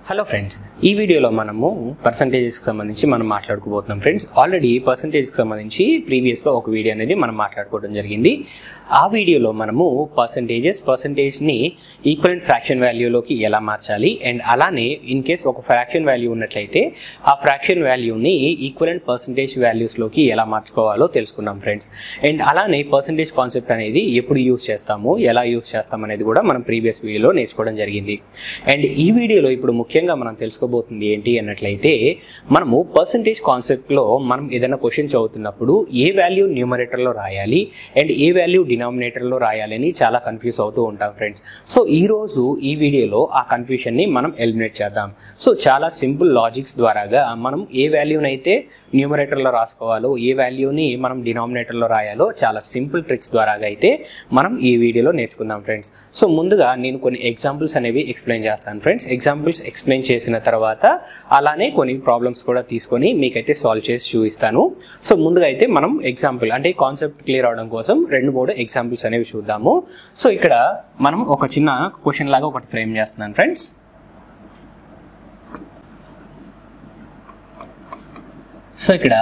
Hello friends, ఈ వీడియోలో మనము పర్సంటేజెస్కి సంబంధించి మనం మాట్లాడుకోబోతున్నాం ఫ్రెండ్స్. ఆల్రెడీ పర్సంటేజ్కి సంబంధించి ప్రీవియస్గా ఒక వీడియో అనేది మనం మాట్లాడుకోవడం జరిగింది. ఆ వీడియోలో మనము పర్సంటేజ్ని ఈక్వలెంట్ ఫ్రాక్షన్ వాల్యూలోకి ఎలా మార్చాలి అండ్ అలానే ఇన్ కేస్ ఒక ఫ్రాక్షన్ వాల్యూ ఉన్నట్లయితే ఆ ఫ్రాక్షన్ వాల్యూని ఈక్వలెంట్ పర్సంటేజ్ వాల్యూస్లోకి ఎలా మార్చుకోవాలో తెలుసుకున్నాం ఫ్రెండ్స్. అండ్ అలానే పర్సంటేజ్ కాన్సెప్ట్ అనేది ఎప్పుడు యూస్ చేస్తాము, ఎలా యూస్ చేస్తాం అనేది కూడా మనం ప్రీవియస్ వీడియోలో నేర్చుకోవడం జరిగింది. అండ్ ఈ వీడియోలో ఇప్పుడు ముఖ్యంగా మనం తెలుసుకోబోతుంది ఏంటి అన్నట్లయితే, మనము పర్సంటేజ్ కాన్సెప్ట్లో మనం ఏదైనా క్వశ్చన్ చదువుతున్నప్పుడు ఏ వాల్యూ న్యూమరేటర్లో రాయాలి అండ్ ఏ వాల్యూ డినామినేటర్లో రాయాలని చాలా కన్ఫ్యూజ్ అవుతూ ఉంటాం ఫ్రెండ్స్. సో ఈరోజు ఈ వీడియోలో ఆ కన్ఫ్యూషన్ని మనం ఎలిమినేట్ చేద్దాం. సో చాలా సింపుల్ లాజిక్స్ ద్వారాగా మనం ఏ వాల్యూనైతే న్యూమరేటర్లో రాసుకోవాలో, ఏ వాల్యూని మనం డినామినేటర్లో రాయాలో చాలా సింపుల్ ట్రిక్స్ ద్వారాగా అయితే మనం ఈ వీడియోలో నేర్చుకుందాం ఫ్రెండ్స్. సో ముందుగా నేను కొన్ని ఎగ్జాంపుల్స్ అనేవి ఎక్స్ప్లెయిన్ చేస్తాను ఫ్రెండ్స్. ఎగ్జాంపుల్స్ ఎక్స్ప్లెయిన్ చేసిన తర్వాత అలానే కొన్ని ప్రాబ్లమ్స్ కూడా తీసుకొని మీకైతే సాల్వ్ చేసి చూపిస్తాను. సో ముందుగా అయితే మనం ఎగ్జాంపుల్ అంటే కాన్సెప్ట్ క్లియర్ అవడం కోసం 2-3 ఎగ్జాంపుల్స్ అనేవి చూద్దాము. సో ఇక్కడ మనం ఒక చిన్న క్వశ్చన్ లాగా ఒకటి ఫ్రేమ్ చేస్తున్నాను ఫ్రెండ్స్. సో ఇక్కడ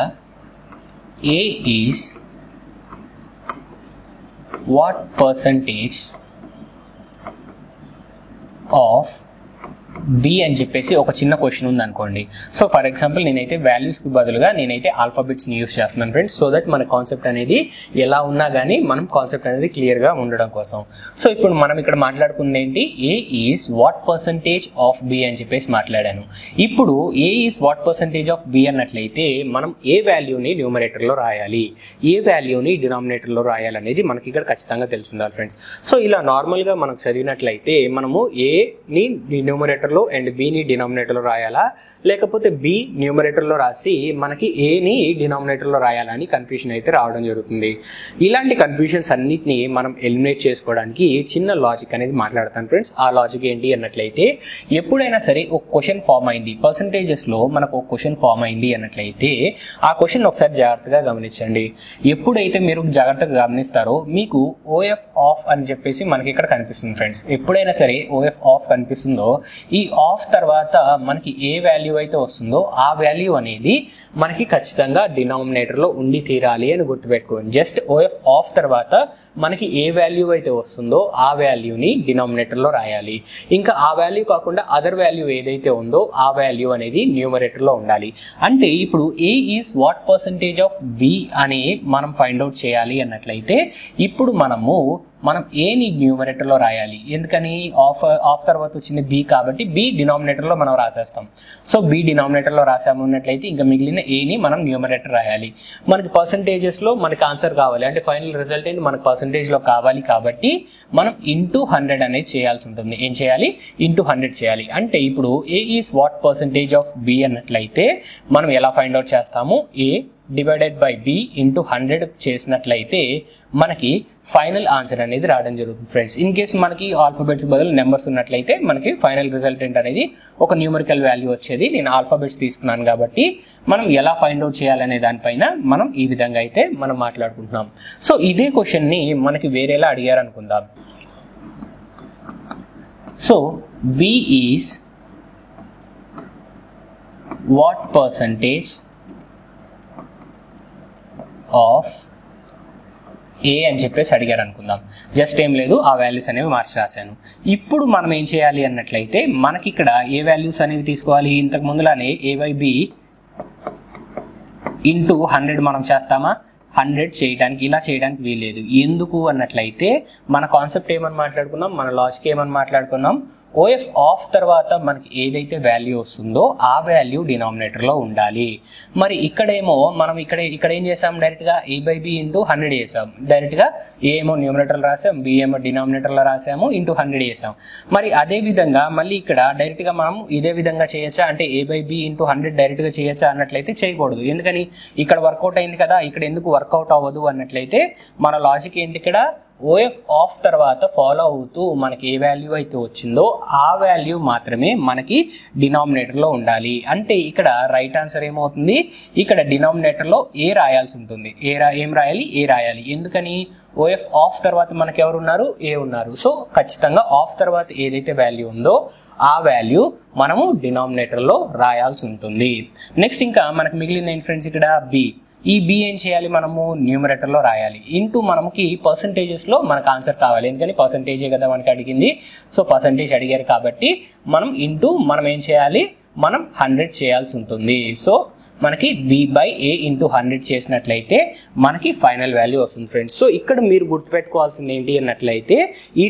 A is what percentage of B అని చెప్పేసి ఒక చిన్న క్వశ్చన్ ఉంది అనుకోండి. సో ఫర్ ఎగ్జాంపుల్ నేనైతే వాల్యూస్కి బదులుగా నేనైతే ఆల్ఫాబెట్స్ని యూస్ చేస్తున్నాను ఫ్రెండ్స్, సో దట్ మన కాన్సెప్ట్ అనేది ఎలా ఉన్నా కానీ మనం కాన్సెప్ట్ అనేది క్లియర్గా ఉండడం కోసం. సో ఇప్పుడు మనం ఇక్కడ మాట్లాడుకుంది ఏంటి, A is what percentage of B అని చెప్పేసి మాట్లాడాను. ఇప్పుడు A is what percentage of B అన్నట్లయితే మనం ఏ వాల్యూని న్యూమరేటర్లో రాయాలి, ఏ వాల్యూని డినామినేటర్లో రాయాలనేది మనకి ఇక్కడ ఖచ్చితంగా తెలిసి ఉండాలి ఫ్రెండ్స్. సో ఇలా నార్మల్గా మనం చదివినట్లయితే మనము ఏని న్యూమరేటర్లో అండ్ బిని డినామినేటర్లో రాయాలా, లేకపోతే బి న్యూమరేటర్లో రాసి మనకి ఏని డినామినేటర్లో రాయాలని కన్ఫ్యూషన్ అయితే రావడం జరుగుతుంది. ఇలాంటి కన్ఫ్యూషన్స్ అన్నిటిని మనం ఎలిమినేట్ చేసుకోవడానికి చిన్న లాజిక్ అనేది మాట్లాడతాను ఫ్రెండ్స్. ఆ లాజిక్ ఏంటి అన్నట్లయితే, ఎప్పుడైనా సరే ఒక క్వశ్చన్ ఫామ్ అయింది, పర్సంటేజెస్లో మనకు ఒక క్వశ్చన్ ఫామ్ అయింది అన్నట్లయితే ఆ క్వశ్చన్ ఒకసారి జాగ్రత్తగా గమనించండి. ఎప్పుడైతే మీరు జాగ్రత్తగా గమనిస్తారో మీకు ఓఎఫ్ ఆఫ్ అని చెప్పేసి మనకి ఇక్కడ కనిపిస్తుంది ఫ్రెండ్స్. ఎప్పుడైనా సరే ఓఎఫ్ ఆఫ్ కనిపిస్తుందో ఈ ఆఫ్ తర్వాత మనకి ఏ వాల్యూ అయితే వస్తుందో ఆ వాల్యూ అనేది మనకి ఖచ్చితంగా డినామినేటర్లో ఉండి తీరాలి అని గుర్తుపెట్టుకోండి. జస్ట్ ఓఎఫ్ ఆఫ్ తర్వాత మనకి ఏ వాల్యూ అయితే వస్తుందో ఆ వాల్యూని డినామినేటర్లో రాయాలి. ఇంకా ఆ వాల్యూ కాకుండా అదర్ వాల్యూ ఏదైతే ఉందో ఆ వాల్యూ అనేది న్యూమరేటర్లో ఉండాలి. అంటే ఇప్పుడు A is what percentage of B అని మనం ఫైండ్ అవుట్ చేయాలి అన్నట్లయితే ఇప్పుడు మనం ఏని న్యూమరేటర్లో రాయాలి. ఎందుకని ఆఫ్ తర్వాత వచ్చింది బి కాబట్టి బి డినామినేటర్లో మనం రాసేస్తాం. సో బి డినామినేటర్లో రాసాము అన్నట్లయితే ఇంకా మిగిలిన ఏని మనం న్యూమరేటర్ రాయాలి. మనకి పర్సంటేజెస్లో మనకి ఆన్సర్ కావాలి అంటే ఫైనల్ రిజల్ట్ ఏంటి మనకి పర్సంటేజ్లో కావాలి కాబట్టి మనం ఇంటూ 100 అనేది చేయాల్సి ఉంటుంది. ఏం చేయాలి, ఇంటూ 100 చేయాలి. అంటే ఇప్పుడు A is what percentage of B అన్నట్లయితే మనం ఎలా ఫైండ్ అవుట్ చేస్తాము, A divided by B into 100 చేసినట్లయితే మనకి ఫైనల్ ఆన్సర్ అనేది రావడం జరుగుతుంది ఫ్రెండ్స్. ఇన్ కేస్ మనకి ఆల్ఫాబెట్స్ బదులు నెంబర్స్ ఉన్నట్లయితే మనకి ఫైనల్ రిజల్టెంట్ అనేది ఒక న్యూమరికల్ వాల్యూ వచ్చేది. నేను ఆల్ఫాబెట్స్ తీసుకున్నాను కాబట్టి మనం ఎలా ఫైండ్ అవుట్ చేయాలనే దానిపైన మనం ఈ విధంగా అయితే మనం మాట్లాడుకుంటున్నాం. సో ఇదే క్వశ్చన్ని మనకి వేరేలా అడిగారు అనుకుందాం. So B is what percentage of A అని చెప్పేసి అడిగారు అనుకుందాం. జస్ట్ ఏం లేదు, ఆ వాల్యూస్ అనేవి మార్చి రాశాను. ఇప్పుడు మనం ఏం చేయాలి అన్నట్లయితే మనకి ఇక్కడ ఏ వాల్యూస్ అనేవి తీసుకోవాలి, ఇంతకు ముందులానే ఏ బై బి ఇంటూ 100 మనం చేస్తామా, 100 చేయడానికి ఇలా చేయడానికి వీల్లేదు. ఎందుకు అన్నట్లయితే మన కాన్సెప్ట్ ఏమని మాట్లాడుకున్నాం, మన లాజిక్ ఏమని మాట్లాడుకున్నాం, ఓఎఫ్ ఆఫ్ తర్వాత మనకి ఏదైతే వాల్యూ వస్తుందో ఆ వాల్యూ డినామినేటర్లో ఉండాలి. మరి ఇక్కడేమో మనం ఇక్కడ ఏం చేసాం, డైరెక్ట్గా ఏ బై బి ఇంటూ 100 చేసాం. డైరెక్ట్గా ఏ ఏమో న్యూమరేటర్లో రాసాం, బి ఏమో డినామినేటర్లో రాసాము, ఇంటూ 100 చేసాం. మరి అదే విధంగా మళ్ళీ ఇక్కడ డైరెక్ట్గా మనం ఇదే విధంగా చేయొచ్చా అంటే ఏ బై బి ఇంటూ 100 డైరెక్ట్గా చేయొచ్చా అన్నట్లయితే చేయకూడదు. ఎందుకని ఇక్కడ వర్కౌట్ అయింది కదా, ఇక్కడ ఎందుకు వర్కౌట్ అవ్వదు అన్నట్లయితే మన లాజిక్ ఏంటి, ఇక్కడ ఓఎఫ్ ఆఫ్ తర్వాత ఫాలో అవుతూ మనకి ఏ వాల్యూ అయితే వచ్చిందో ఆ వాల్యూ మాత్రమే మనకి డినామినేటర్లో ఉండాలి. అంటే ఇక్కడ రైట్ ఆన్సర్ ఏమవుతుంది, ఇక్కడ డినామినేటర్లో ఏ రాయాల్సి ఉంటుంది. ఏం రాయాలి, ఏ రాయాలి. ఎందుకని ఓఎఫ్ ఆఫ్ తర్వాత మనకి ఎవరు ఉన్నారు, ఏ ఉన్నారు. సో ఖచ్చితంగా ఆఫ్ తర్వాత ఏదైతే వాల్యూ ఉందో ఆ వాల్యూ మనము డినామినేటర్లో రాయాల్సి ఉంటుంది. నెక్స్ట్ ఇంకా మనకు మిగిలిన ఏంటి ఫ్రెండ్స్, ఇక్కడ బి. ఈ బి ఏం చేయాలి, మనము న్యూమరేటర్లో రాయాలి. ఇంటూ మనకి పర్సంటేజెస్లో మనకు ఆన్సర్ కావాలి. ఎందుకని పర్సంటేజే కదా మనకి అడిగింది. సో పర్సంటేజ్ అడిగారు కాబట్టి మనం ఇంటూ మనం ఏం చేయాలి, మనం 100 చేయాల్సి ఉంటుంది. సో మనకి b బై a ఇంటూ 100 చేసినట్లయితే మనకి ఫైనల్ వాల్యూ వస్తుంది ఫ్రెండ్స్. సో ఇక్కడ మీరు గుర్తుపెట్టుకోవాల్సింది ఏంటి అన్నట్లయితే ఈ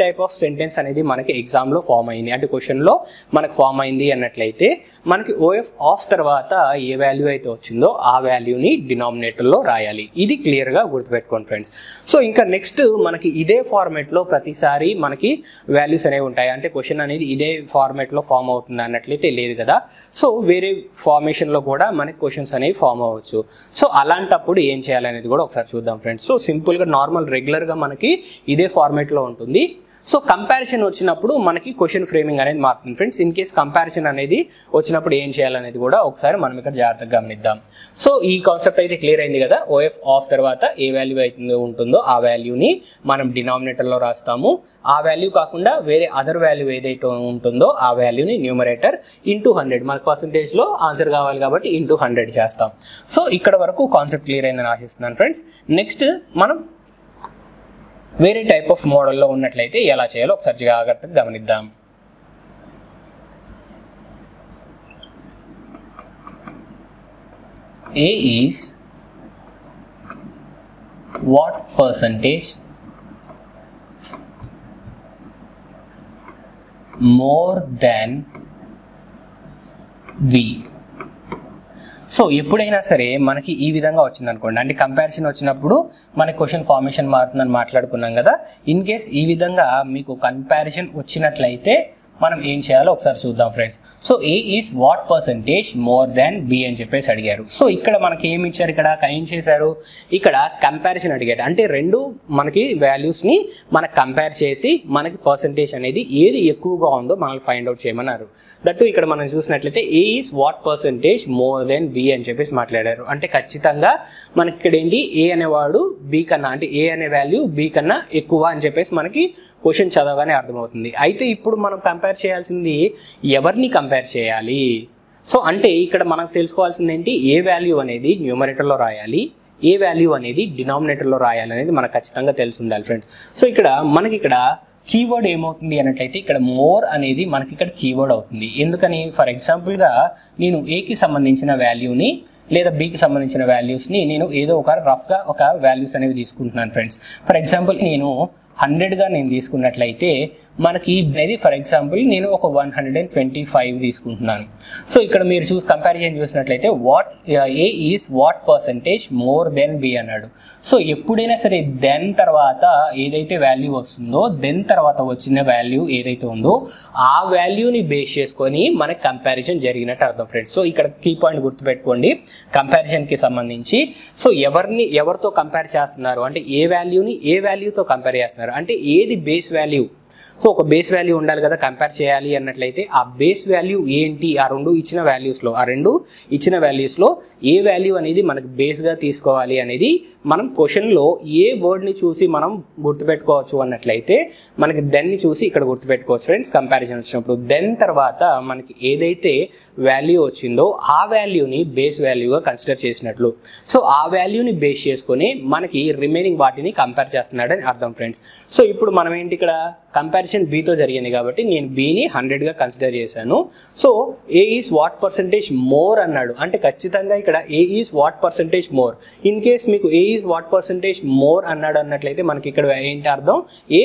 టైప్ ఆఫ్ సెంటెన్స్ అనేది మనకి ఎగ్జామ్లో ఫామ్ అయింది, అంటే క్వశ్చన్లో మనకు ఫామ్ అయింది అన్నట్లయితే మనకి ఓఎఫ్ ఆఫ్ తర్వాత ఏ వాల్యూ అయితే వచ్చిందో ఆ వాల్యూని డినామినేటర్లో రాయాలి. ఇది క్లియర్గా గుర్తుపెట్టుకోండి ఫ్రెండ్స్. సో ఇంకా నెక్స్ట్ మనకి ఇదే ఫార్మేట్లో ప్రతిసారి మనకి వాల్యూస్ అనేవి ఉంటాయి. అంటే క్వశ్చన్ అనేది ఇదే ఫార్మేట్లో ఫామ్ అవుతుంది అన్నట్లయితే లేదు కదా. సో వేరే ఫార్మేషన్ లో కూడా మనకి క్వశ్చన్స్ అనేవి ఫామ్ అవ్వచ్చు. సో అలాంటప్పుడు ఏం చేయాలనేది కూడా ఒకసారి చూద్దాం ఫ్రెండ్స్. సో సింపుల్ గా నార్మల్ రెగ్యులర్ గా మనకి ఇదే ఫార్మేట్ లో ఉంటుంది. సో కంపారిజన్ వచ్చినప్పుడు మనకి క్వశ్చన్ ఫ్రేమింగ్ అనేది మారుతుంది ఫ్రెండ్స్. ఇన్ కేస్ కంపారిజన్ అనేది వచ్చినప్పుడు ఏం చేయాలనేది కూడా ఒకసారి మనం ఇక్కడ జాగ్రత్తగా గమనిద్దాం. సో ఈ కాన్సెప్ట్ అయితే క్లియర్ అయింది కదా. ఓఎఫ్ ఆఫ్ తర్వాత ఏ వాల్యూ అయితే ఉంటుందో ఆ వాల్యూని మనం డినామినేటర్ లో రాస్తాము. ఆ వాల్యూ కాకుండా వేరే అదర్ వాల్యూ ఏదైతే ఉంటుందో ఆ వాల్యూని న్యూమరేటర్ ఇంటూ 100, మనకు పర్సంటేజ్ లో ఆన్సర్ కావాలి కాబట్టి ఇంటూ 100 చేస్తాం. సో ఇక్కడ వరకు కాన్సెప్ట్ క్లియర్ అయిందని ఆశిస్తున్నాను ఫ్రెండ్స్. నెక్స్ట్ మనం వేరే టైప్ ఆఫ్ మోడల్లో ఉన్నట్లయితే ఎలా చేయాలో ఒకసారి జాగ్రత్తగా గమనిద్దాం. A is what percentage more than B. So ఎప్పుడైనా సరే మనకి ఈ విధంగా వచ్చింది అనుకోండి, అంటే కంపారిజన్ వచ్చినప్పుడు మనకి క్వశ్చన్ ఫార్మేషన్ మారుతుందని మాట్లాడుకున్నాం కదా. ఇన్ కేస్ ఈ విధంగా మీకు కంపారిజన్ వచ్చినట్లయితే మనం ఏం చేయాలో ఒకసారి చూద్దాం friends. So A is what percentage more than B అని చెప్పేసి అడిగారు. సో ఇక్కడ మనకి ఏమి ఇచ్చారు, ఇక్కడ ఏం చేశారు, ఇక్కడ కంపారిజన్ అడిగారు. అంటే రెండు మనకి వాల్యూస్ ని మనకు కంపేర్ చేసి మనకి పర్సంటేజ్ అనేది ఏది ఎక్కువగా ఉందో మనల్ని ఫైండ్ అవుట్ చేయమన్నారు. దట్టు ఇక్కడ మనం చూసినట్లయితే A is what percentage more than B అని చెప్పేసి మాట్లాడారు. అంటే ఖచ్చితంగా మనకి ఇక్కడ ఏంటి, ఏ అనేవాడు బి కన్నా, అంటే ఏ అనే వాల్యూ బి కన్నా ఎక్కువ అని చెప్పేసి మనకి క్వశ్చన్ చదవగానే అర్థమవుతుంది. అయితే ఇప్పుడు మనం కంపేర్ చేయాల్సింది ఎవరిని కంపేర్ చేయాలి. సో అంటే ఇక్కడ మనకు తెలుసుకోవాల్సింది ఏంటి, ఏ వాల్యూ అనేది న్యూమరేటర్లో రాయాలి, ఏ వాల్యూ అనేది డినామినేటర్లో రాయాలి అనేది మనకు ఖచ్చితంగా తెలిసి ఉండాలి ఫ్రెండ్స్. సో ఇక్కడ మనకి ఇక్కడ కీవర్డ్ ఏమవుతుంది అన్నట్లయితే ఇక్కడ మోర్ అనేది మనకి ఇక్కడ కీవర్డ్ అవుతుంది. ఎందుకని, ఫర్ ఎగ్జాంపుల్గా నేను ఏకి సంబంధించిన వాల్యూని లేదా బికి సంబంధించిన వాల్యూస్ని నేను ఏదో ఒక రఫ్గా ఒక వాల్యూస్ అనేవి తీసుకుంటున్నాను ఫ్రెండ్స్. ఫర్ ఎగ్జాంపుల్ నేను 100గా నేను తీసుకున్నట్లయితే మనకి అనేది ఫర్ ఎగ్జాంపుల్ నేను ఒక 125 తీసుకుంటున్నాను. సో ఇక్కడ మీరు కంపారిజన్ చూసినట్లయితే what A is what percentage more than B అన్నాడు. సో ఎప్పుడైనా సరే దెన్ తర్వాత ఏదైతే వాల్యూ వస్తుందో దెన్ తర్వాత వచ్చిన వాల్యూ ఏదైతే ఉందో ఆ వాల్యూని బేస్ చేసుకొని మనకి కంపారిజన్ జరిగినట్టు అర్థం ఫ్రెండ్స్. సో ఇక్కడ కీ పాయింట్ గుర్తుపెట్టుకోండి, కంపారిజన్ కి సంబంధించి. సో ఎవరితో కంపేర్ చేస్తున్నారు అంటే ఏ వాల్యూని ఏ వాల్యూతో కంపేర్ చేస్తున్నారు అంటే ఏది బేస్ వాల్యూ. సో ఒక బేస్ వాల్యూ ఉండాలి కదా కంపేర్ చేయాలి అన్నట్లయితే ఆ బేస్ వాల్యూ ఏంటి, ఆ రెండు ఇచ్చిన వాల్యూస్లో ఏ వాల్యూ అనేది మనకు బేస్గా తీసుకోవాలి అనేది మనం క్వశ్చన్లో ఏ వర్డ్ని చూసి మనం గుర్తుపెట్టుకోవచ్చు అన్నట్లయితే మనకి దెన్ని చూసి ఇక్కడ గుర్తుపెట్టుకోవచ్చు ఫ్రెండ్స్. కంపారిజన్ వచ్చినప్పుడు దెన్ తర్వాత మనకి ఏదైతే వాల్యూ వచ్చిందో ఆ వాల్యూని బేస్ వాల్యూగా కన్సిడర్ చేసినట్లు. సో ఆ వాల్యూని బేస్ చేసుకొని మనకి రిమైనింగ్ వాటిని కంపేర్ చేస్తున్నాడని అర్థం ఫ్రెండ్స్. సో ఇప్పుడు మనం ఏంటి, ఇక్కడ కంపారిజన్ బితో జరిగింది కాబట్టి నేను బిని 100గా కన్సిడర్ చేశాను. So A is what percentage more అన్నాడు అంటే ఖచ్చితంగా ఇక్కడ A is what percentage more. In case మీకు A is what percentage more అన్నాడు అన్నట్లయితే మనకి ఇక్కడ ఏంటి అర్థం, ఏ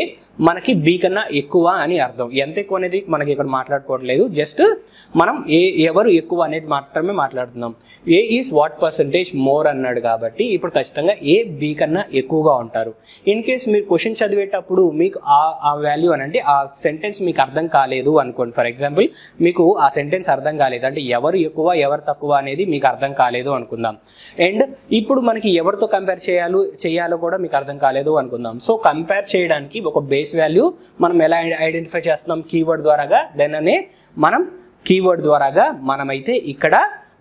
మనకి బి కన్నా ఎక్కువ అని అర్థం. ఎంత ఎక్కువ అనేది మనకి ఇక్కడ మాట్లాడుకోవట్లేదు, జస్ట్ మనం ఎవరు ఎక్కువ అనేది మాత్రమే మాట్లాడుతున్నాం. ఏ ఈజ్ వాట్ పర్సంటేజ్ మోర్ అన్నాడు కాబట్టి ఇప్పుడు ఖచ్చితంగా ఏ బి కన్నా ఎక్కువగా ఉంటారు. ఇన్ కేస్ మీరు క్వశ్చన్ చదివేటప్పుడు మీకు ఆ వాల్యూ అని అంటే ఆ సెంటెన్స్ మీకు అర్థం కాలేదు అనుకోండి, ఫర్ ఎగ్జాంపుల్ మీకు ఆ సెంటెన్స్ అర్థం కాలేదు అంటే ఎవరు ఎక్కువ ఎవరు తక్కువ అనేది మీకు అర్థం కాలేదు అనుకుందాం. అండ్ ఇప్పుడు మనకి ఎవరితో కంపేర్ చేయాలో కూడా మీకు అర్థం కాలేదు అనుకుందాం. సో కంపేర్ చేయడానికి ఒక బేస్ వాల్యూ మనం ఎలా ఐడెంటిఫై చేస్తున్నాం, కీవర్డ్ ద్వారాగా. దెన్ అనే మనం కీవర్డ్ ద్వారాగా మనమైతే ఇక్కడ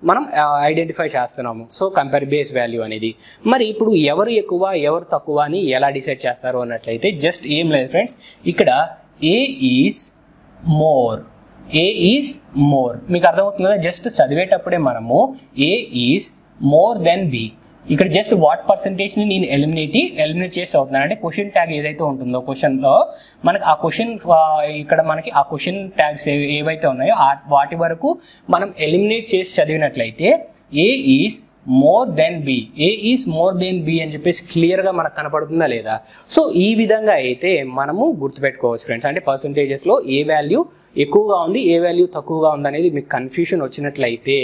మనం ఐడెంటిఫై చేస్తున్నాము. సో కంపేర్ బేస్ వాల్యూ అనేది. మరి ఇప్పుడు ఎవరు ఎక్కువ ఎవరు తక్కువ అని ఎలా డిసైడ్ చేస్తారు అన్నట్లయితే జస్ట్ ఏం లేదు ఫ్రెండ్స్, ఇక్కడ A is more, A is more మీకు అర్థమవుతుంది కదా. జస్ట్ చదివేటప్పుడే మనము A is more than B, ఇక్కడ జస్ట్ వాట్ పర్సంటేజ్ ని నేను ఎలిమినేట్ చేసి అవుతున్నాను. అంటే క్వశ్చన్ ట్యాగ్ ఏదైతే ఉంటుందో క్వశ్చన్ లో మనకి ఆ క్వశ్చన్ ఇక్కడ మనకి ఆ క్వశ్చన్ ట్యాగ్స్ ఏవైతే ఉన్నాయో వాటి వరకు మనం ఎలిమినేట్ చేసి చదివినట్లయితే A is more than B, A is more than B అని చెప్పేసి క్లియర్ గా మనకు కనపడుతుందా లేదా. సో ఈ విధంగా అయితే మనము గుర్తుపెట్టుకోవచ్చు ఫ్రెండ్స్. అంటే పర్సంటేజెస్ లో ఏ వాల్యూ ఎక్కువగా ఉంది ఏ వాల్యూ తక్కువగా ఉంది అనేది మీకు కన్ఫ్యూషన్ వచ్చినట్లయితే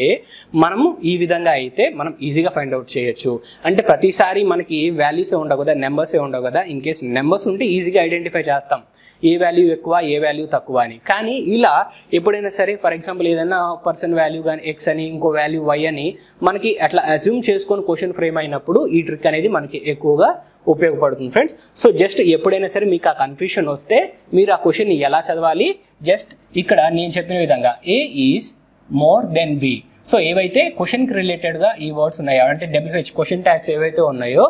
మనము ఈ విధంగా అయితే మనం ఈజీగా ఫైండ్ అవుట్ చేయొచ్చు. అంటే ప్రతిసారి మనకి వాల్యూసే ఉండవు కదా, నెంబర్సే ఉండవు కదా. ఇన్ కేస్ నెంబర్స్ ఉంటే ఈజీగా ఐడెంటిఫై చేస్తాం ఏ వాల్యూ ఎక్కువ ఏ వాల్యూ తక్కువ అని. కానీ ఇలా ఎప్పుడైనా సరే ఫర్ ఎగ్జాంపుల్ ఏదైనా పర్సన్ వాల్యూ కానీ ఎక్స్ అని ఇంకో వాల్యూ వై అని మనకి అట్లా అజ్యూమ్ చేసుకొని క్వశ్చన్ ఫ్రేమ్ అయినప్పుడు ఈ ట్రిక్ అనేది మనకి ఎక్కువగా ఉపయోగపడుతుంది ఫ్రెండ్స్. సో జస్ట్ ఎప్పుడైనా సరే మీకు ఆ కన్ఫ్యూషన్ వస్తే మీరు ఆ క్వశ్చన్ ఎలా చదవాలి, జస్ట్ ఇక్కడ నేను చెప్పిన విధంగా A is more than B. So ఏవైతే క్వశ్చన్ కి రిలేటెడ్ గా ఈ వర్డ్స్ ఉన్నాయో అంటే WH క్వశ్చన్ ట్యాగ్స్ ఏవైతే ఉన్నాయో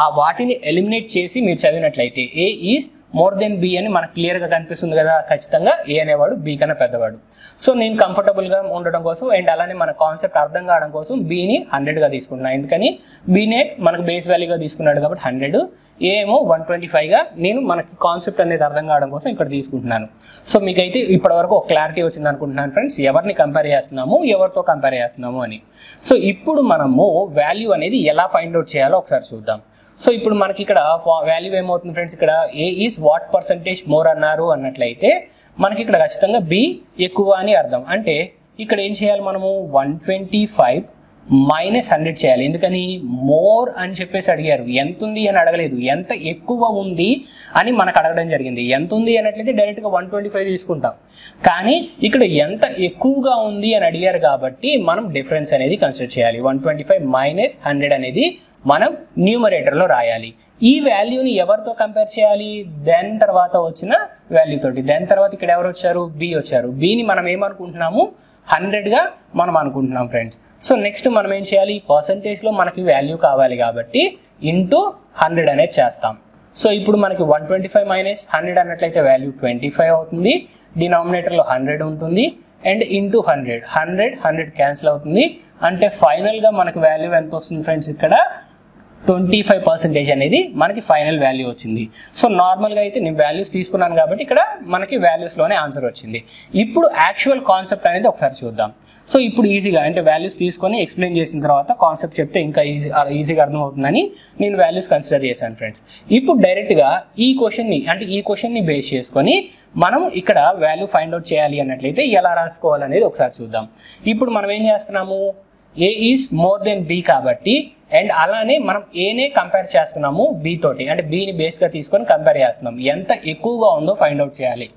ఆ వాటిని ఎలిమినేట్ చేసి మీరు చదివినట్లయితే A is more than B అని మనకు క్లియర్ గా కనిపిస్తుంది కదా. ఖచ్చితంగా ఏ అనేవాడు బి కన్నా పెద్దవాడు. సో నేను కంఫర్టబుల్ గా ఉండడం కోసం అండ్ అలానే మన కాన్సెప్ట్ అర్థం కావడం కోసం బిని 100 గా తీసుకుంటున్నాను. ఎందుకని బినే మనకు బేస్ వాల్యూగా తీసుకున్నాడు కాబట్టి 100, ఏ ఏమో 125 గా నేను మనకి కాన్సెప్ట్ అనేది అర్థం కావడం కోసం ఇక్కడ తీసుకుంటున్నాను. సో మీకైతే ఇప్పటి వరకు ఒక క్లారిటీ వచ్చింది అనుకుంటున్నాను ఫ్రెండ్స్, ఎవరిని కంపేర్ చేస్తున్నాము ఎవరితో కంపేర్ చేస్తున్నాము అని. సో ఇప్పుడు మనము వాల్యూ అనేది ఎలా ఫైండ్ అవుట్ చేయాలో ఒకసారి చూద్దాం. సో ఇప్పుడు మనకి ఇక్కడ వాల్యూ ఏమవుతుంది ఫ్రెండ్స్, ఇక్కడ A is what percentage more అన్నారు అన్నట్లయితే మనకి ఇక్కడ ఖచ్చితంగా బి ఎక్కువ అని అర్థం. అంటే ఇక్కడ ఏం చేయాలి మనము 125 మైనస్ 100 చేయాలి. ఎందుకని మోర్ అని చెప్పేసి అడిగారు, ఎంత ఉంది అని అడగలేదు, ఎంత ఎక్కువ ఉంది అని మనకు అడగడం జరిగింది. ఎంత ఉంది అన్నట్లయితే డైరెక్ట్ గా 125 తీసుకుంటాం. కానీ ఇక్కడ ఎంత ఎక్కువగా ఉంది అని అడిగారు కాబట్టి మనం డిఫరెన్స్ అనేది కన్సిడర్ చేయాలి. 125 మైనస్ 100 అనేది మనం న్యూమరేటర్ లో రాయాలి. ఈ వాల్యూని ఎవరితో కంపేర్ చేయాలి, దెన్ తర్వాత వచ్చిన వాల్యూ తోటి. దెన్ తర్వాత ఇక్కడ ఎవరు వచ్చారు, బి వచ్చారు. బిని మనం ఏమనుకుంటున్నాము 100 గా మనం అనుకుంటున్నాం ఫ్రెండ్స్. సో నెక్స్ట్ మనం ఏం చేయాలి, పర్సంటేజ్ లో మనకి వాల్యూ కావాలి కాబట్టి ఇంటూ 100 అనేది చేస్తాం. సో ఇప్పుడు మనకి 125 మైనస్ 100 అన్నట్లయితే వాల్యూ 25 అవుతుంది. డినామినేటర్ లో 100 ఉంటుంది అండ్ ఇంటూ 100 క్యాన్సిల్ అవుతుంది. అంటే ఫైనల్ గా మనకి వాల్యూ ఎంత వస్తుంది ఫ్రెండ్స్, ఇక్కడ 25% అనేది మనకి ఫైనల్ వాల్యూ వచ్చింది. సో నార్మల్ గా అయితే నేను వాల్యూస్ తీసుకున్నాను కాబట్టి ఇక్కడ మనకి వాల్యూస్ లోనే ఆన్సర్ వచ్చింది. ఇప్పుడు యాక్చువల్ కాన్సెప్ట్ అనేది ఒకసారి చూద్దాం. సో ఇప్పుడు ఈజీగా అంటే వాల్యూస్ తీసుకొని ఎక్స్ప్లెయిన్ చేసిన తర్వాత కాన్సెప్ట్ చెప్తే ఇంకా ఈజీగా అర్థమవుతుందని నేను వాల్యూస్ కన్సిడర్ చేశాను ఫ్రెండ్స్. ఇప్పుడు డైరెక్ట్ గా ఈ క్వశ్చన్ ని బేస్ చేసుకొని మనం ఇక్కడ వాల్యూ ఫైండ్ అవుట్ చేయాలి అన్నట్లయితే ఎలా రాసుకోవాలనేది ఒకసారి చూద్దాం. ఇప్పుడు మనం ఏం చేస్తున్నాము, ఏ ఈజ్ మోర్ దెన్ బి కాబట్టి అండ్ అలానే మనం ఏనే కంపేర్ చేస్తున్నాము బి తోటి, అంటే బిని బేస్ గా తీసుకొని కంపేర్ చేస్తున్నాం. ఎంత ఎక్కువగా ఉందో ఫైండ్ అవుట్ చేయాలి,